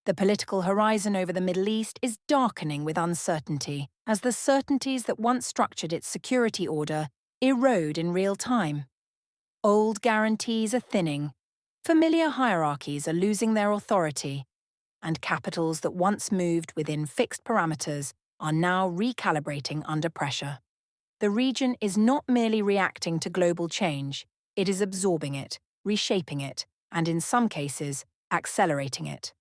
The political horizon over the Middle East is darkening with uncertainty, as the certainties that once structured its security order erode in real time. Old guarantees are thinning, familiar hierarchies are losing their authority, and capitals that once moved within fixed parameters are now recalibrating under pressure. The region is not merely reacting to global change, it is absorbing it, reshaping it, and in some cases, accelerating it.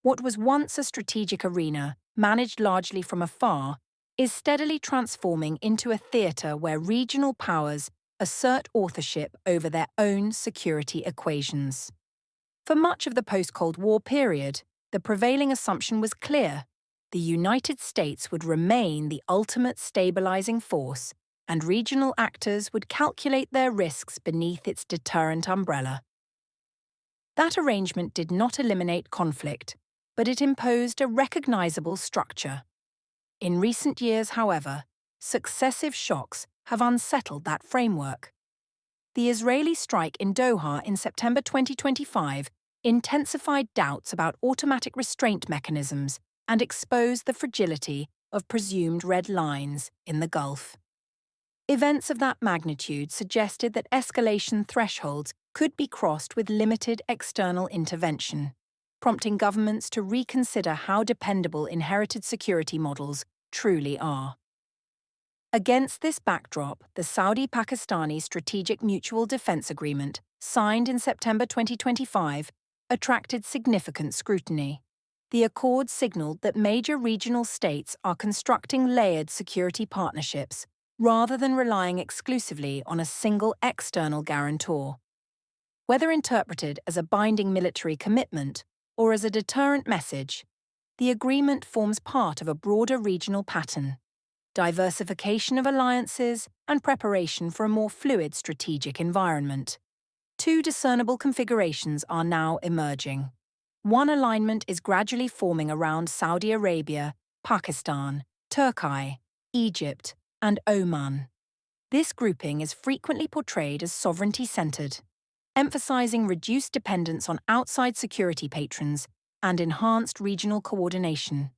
What was once a strategic arena, managed largely from afar, is steadily transforming into a theatre where regional powers assert authorship over their own security equations. For much of the post-Cold War period, the prevailing assumption was clear: the United States would remain the ultimate stabilizing force, and regional actors would calculate their risks beneath its deterrent umbrella. That arrangement did not eliminate conflict, but it imposed a recognizable structure. In recent years, however, successive shocks have unsettled that framework. The Israeli strike in Doha in September 2025 intensified doubts about automatic restraint mechanisms and exposed the fragility of presumed red lines in the Gulf. Events of that magnitude suggested that escalation thresholds could be crossed with limited external intervention, prompting governments to reconsider how dependable inherited security models truly are. Against this backdrop, the Saudi-Pakistani Strategic Mutual Defense Agreement, signed in September 2025, attracted significant scrutiny. The accord signaled that major regional states are constructing layered security partnerships rather than relying exclusively on a single external guarantor. Whether interpreted as a binding military commitment or as a deterrent message, the agreement forms part of a broader regional pattern: diversification of alliances and preparation for a more fluid strategic environment. Two discernible configurations are now emerging. One alignment is gradually forming around Saudi Arabia, Pakistan, Türkiye, Egypt, and Oman. This grouping is frequently portrayed as sovereignty-centered, emphasizing reduced dependence on outside security patrons and enhanced regional coordination.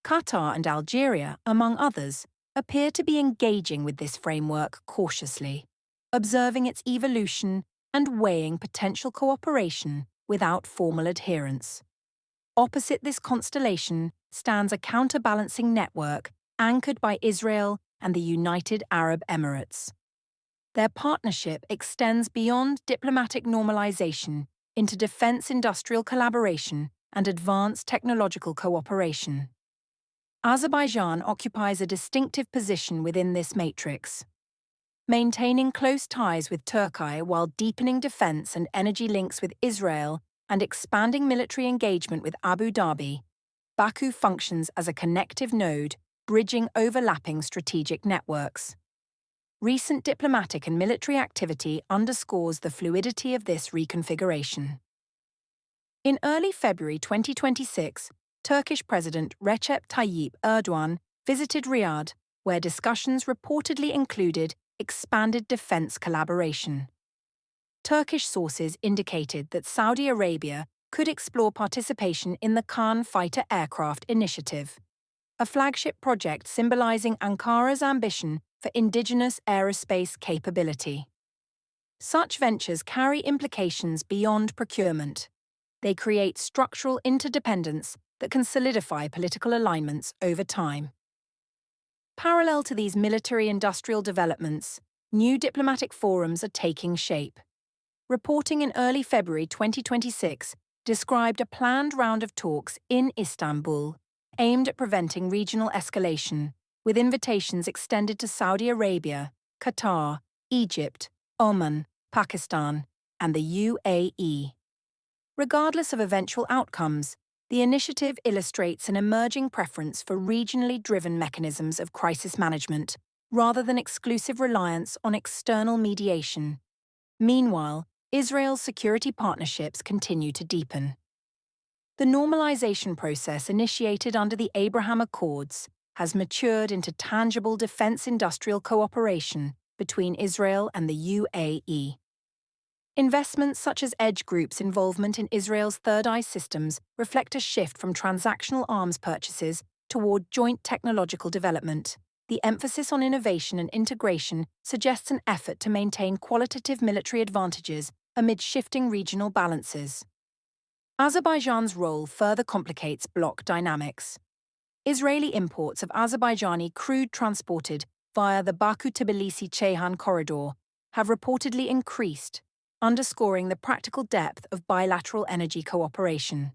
Qatar and Algeria, among others, appear to be engaging with this framework cautiously, observing its evolution and weighing potential cooperation without formal adherence. Opposite this constellation stands a counterbalancing network anchored by Israel and the United Arab Emirates. Their partnership extends beyond diplomatic normalization into defense industrial collaboration and advanced technological cooperation. Azerbaijan occupies a distinctive position within this matrix. Maintaining close ties with Türkiye while deepening defense and energy links with Israel and expanding military engagement with Abu Dhabi, Baku functions as a connective node, bridging overlapping strategic networks. Recent diplomatic and military activity underscores the fluidity of this reconfiguration. In early February 2026, Turkish President Recep Tayyip Erdogan visited Riyadh, where discussions reportedly included expanded defense collaboration. Turkish sources indicated that Saudi Arabia could explore participation in the Khan fighter aircraft initiative, a flagship project symbolizing Ankara's ambition for indigenous aerospace capability. Such ventures carry implications beyond procurement. They create structural interdependence that can solidify political alignments over time. Parallel to these military-industrial developments, new diplomatic forums are taking shape. Reporting in early February 2026 described a planned round of talks in Istanbul aimed at preventing regional escalation, with invitations extended to Saudi Arabia, Qatar, Egypt, Oman, Pakistan, and the UAE. Regardless of eventual outcomes, the initiative illustrates an emerging preference for regionally driven mechanisms of crisis management, rather than exclusive reliance on external mediation. Meanwhile, Israel's security partnerships continue to deepen. The normalization process initiated under the Abraham Accords has matured into tangible defense industrial cooperation between Israel and the UAE. Investments such as Edge Group's involvement in Israel's Third Eye systems reflect a shift from transactional arms purchases toward joint technological development. The emphasis on innovation and integration suggests an effort to maintain qualitative military advantages amid shifting regional balances. Azerbaijan's role further complicates bloc dynamics. Israeli imports of Azerbaijani crude transported via the Baku-Tbilisi-Ceyhan corridor have reportedly increased, underscoring the practical depth of bilateral energy cooperation.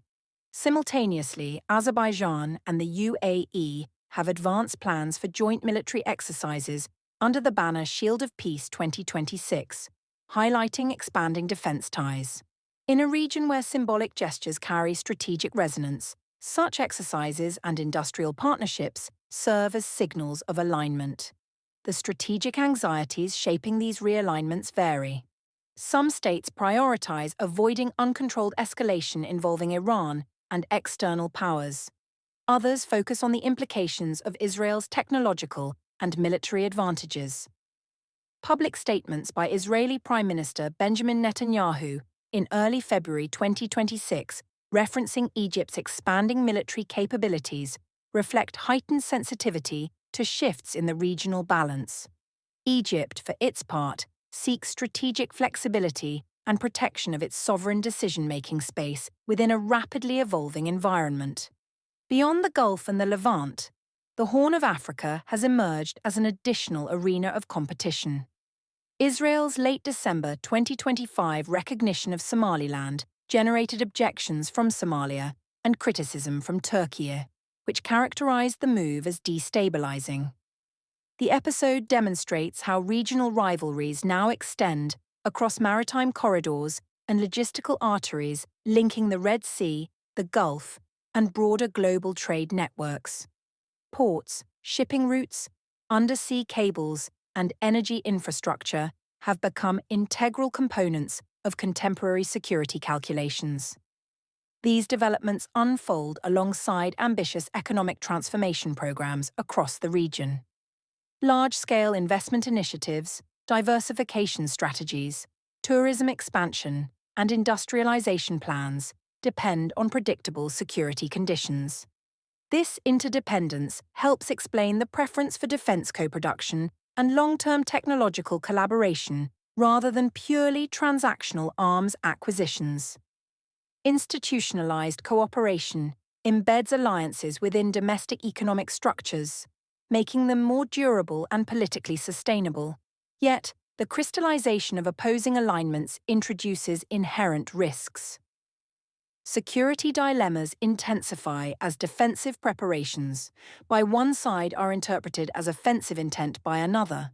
Simultaneously, Azerbaijan and the UAE have advanced plans for joint military exercises under the banner Shield of Peace 2026, highlighting expanding defense ties. In a region where symbolic gestures carry strategic resonance, such exercises and industrial partnerships serve as signals of alignment. The strategic anxieties shaping these realignments vary. Some states prioritize avoiding uncontrolled escalation involving Iran and external powers. Others focus on the implications of Israel's technological and military advantages. Public statements by Israeli Prime Minister Benjamin Netanyahu in early February 2026, referencing Egypt's expanding military capabilities, reflect heightened sensitivity to shifts in the regional balance. Egypt, for its part, seeks strategic flexibility and protection of its sovereign decision-making space within a rapidly evolving environment. Beyond the Gulf and the Levant, the Horn of Africa has emerged as an additional arena of competition. Israel's late December 2025 recognition of Somaliland generated objections from Somalia and criticism from Türkiye, which characterized the move as destabilizing. The episode demonstrates how regional rivalries now extend across maritime corridors and logistical arteries linking the Red Sea, the Gulf, and broader global trade networks. Ports, shipping routes, undersea cables, and energy infrastructure have become integral components of contemporary security calculations. These developments unfold alongside ambitious economic transformation programs across the region. Large-scale investment initiatives, diversification strategies, tourism expansion, and industrialization plans depend on predictable security conditions. This interdependence helps explain the preference for defense co-production and long-term technological collaboration rather than purely transactional arms acquisitions. Institutionalized cooperation embeds alliances within domestic economic structures, making them more durable and politically sustainable. Yet, the crystallization of opposing alignments introduces inherent risks. Security dilemmas intensify as defensive preparations by one side are interpreted as offensive intent by another.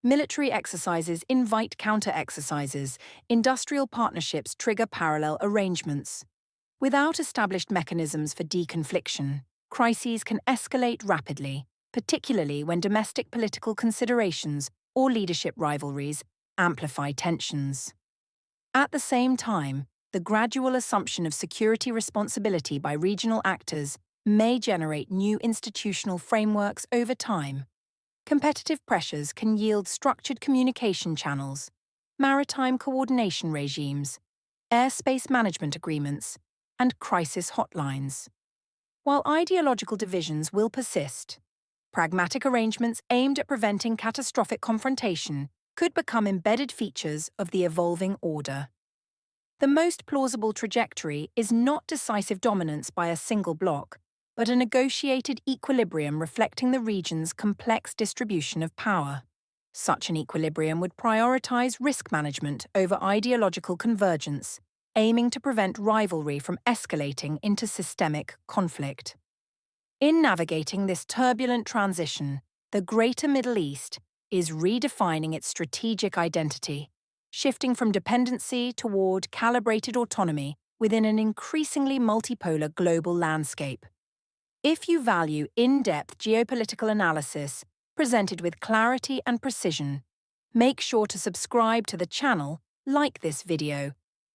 Military exercises invite counter-exercises, industrial partnerships trigger parallel arrangements. Without established mechanisms for deconfliction, crises can escalate rapidly, particularly when domestic political considerations or leadership rivalries amplify tensions. At the same time, the gradual assumption of security responsibility by regional actors may generate new institutional frameworks over time. Competitive pressures can yield structured communication channels, maritime coordination regimes, airspace management agreements, and crisis hotlines. While ideological divisions will persist, pragmatic arrangements aimed at preventing catastrophic confrontation could become embedded features of the evolving order. The most plausible trajectory is not decisive dominance by a single bloc, but a negotiated equilibrium reflecting the region's complex distribution of power. Such an equilibrium would prioritize risk management over ideological convergence, aiming to prevent rivalry from escalating into systemic conflict. In navigating this turbulent transition, the Greater Middle East is redefining its strategic identity, shifting from dependency toward calibrated autonomy within an increasingly multipolar global landscape. If you value in-depth geopolitical analysis presented with clarity and precision, make sure to subscribe to the channel, like this video,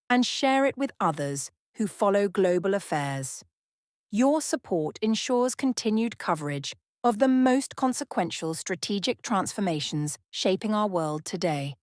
and share it with others who follow global affairs. Your support ensures continued coverage of the most consequential strategic transformations shaping our world today.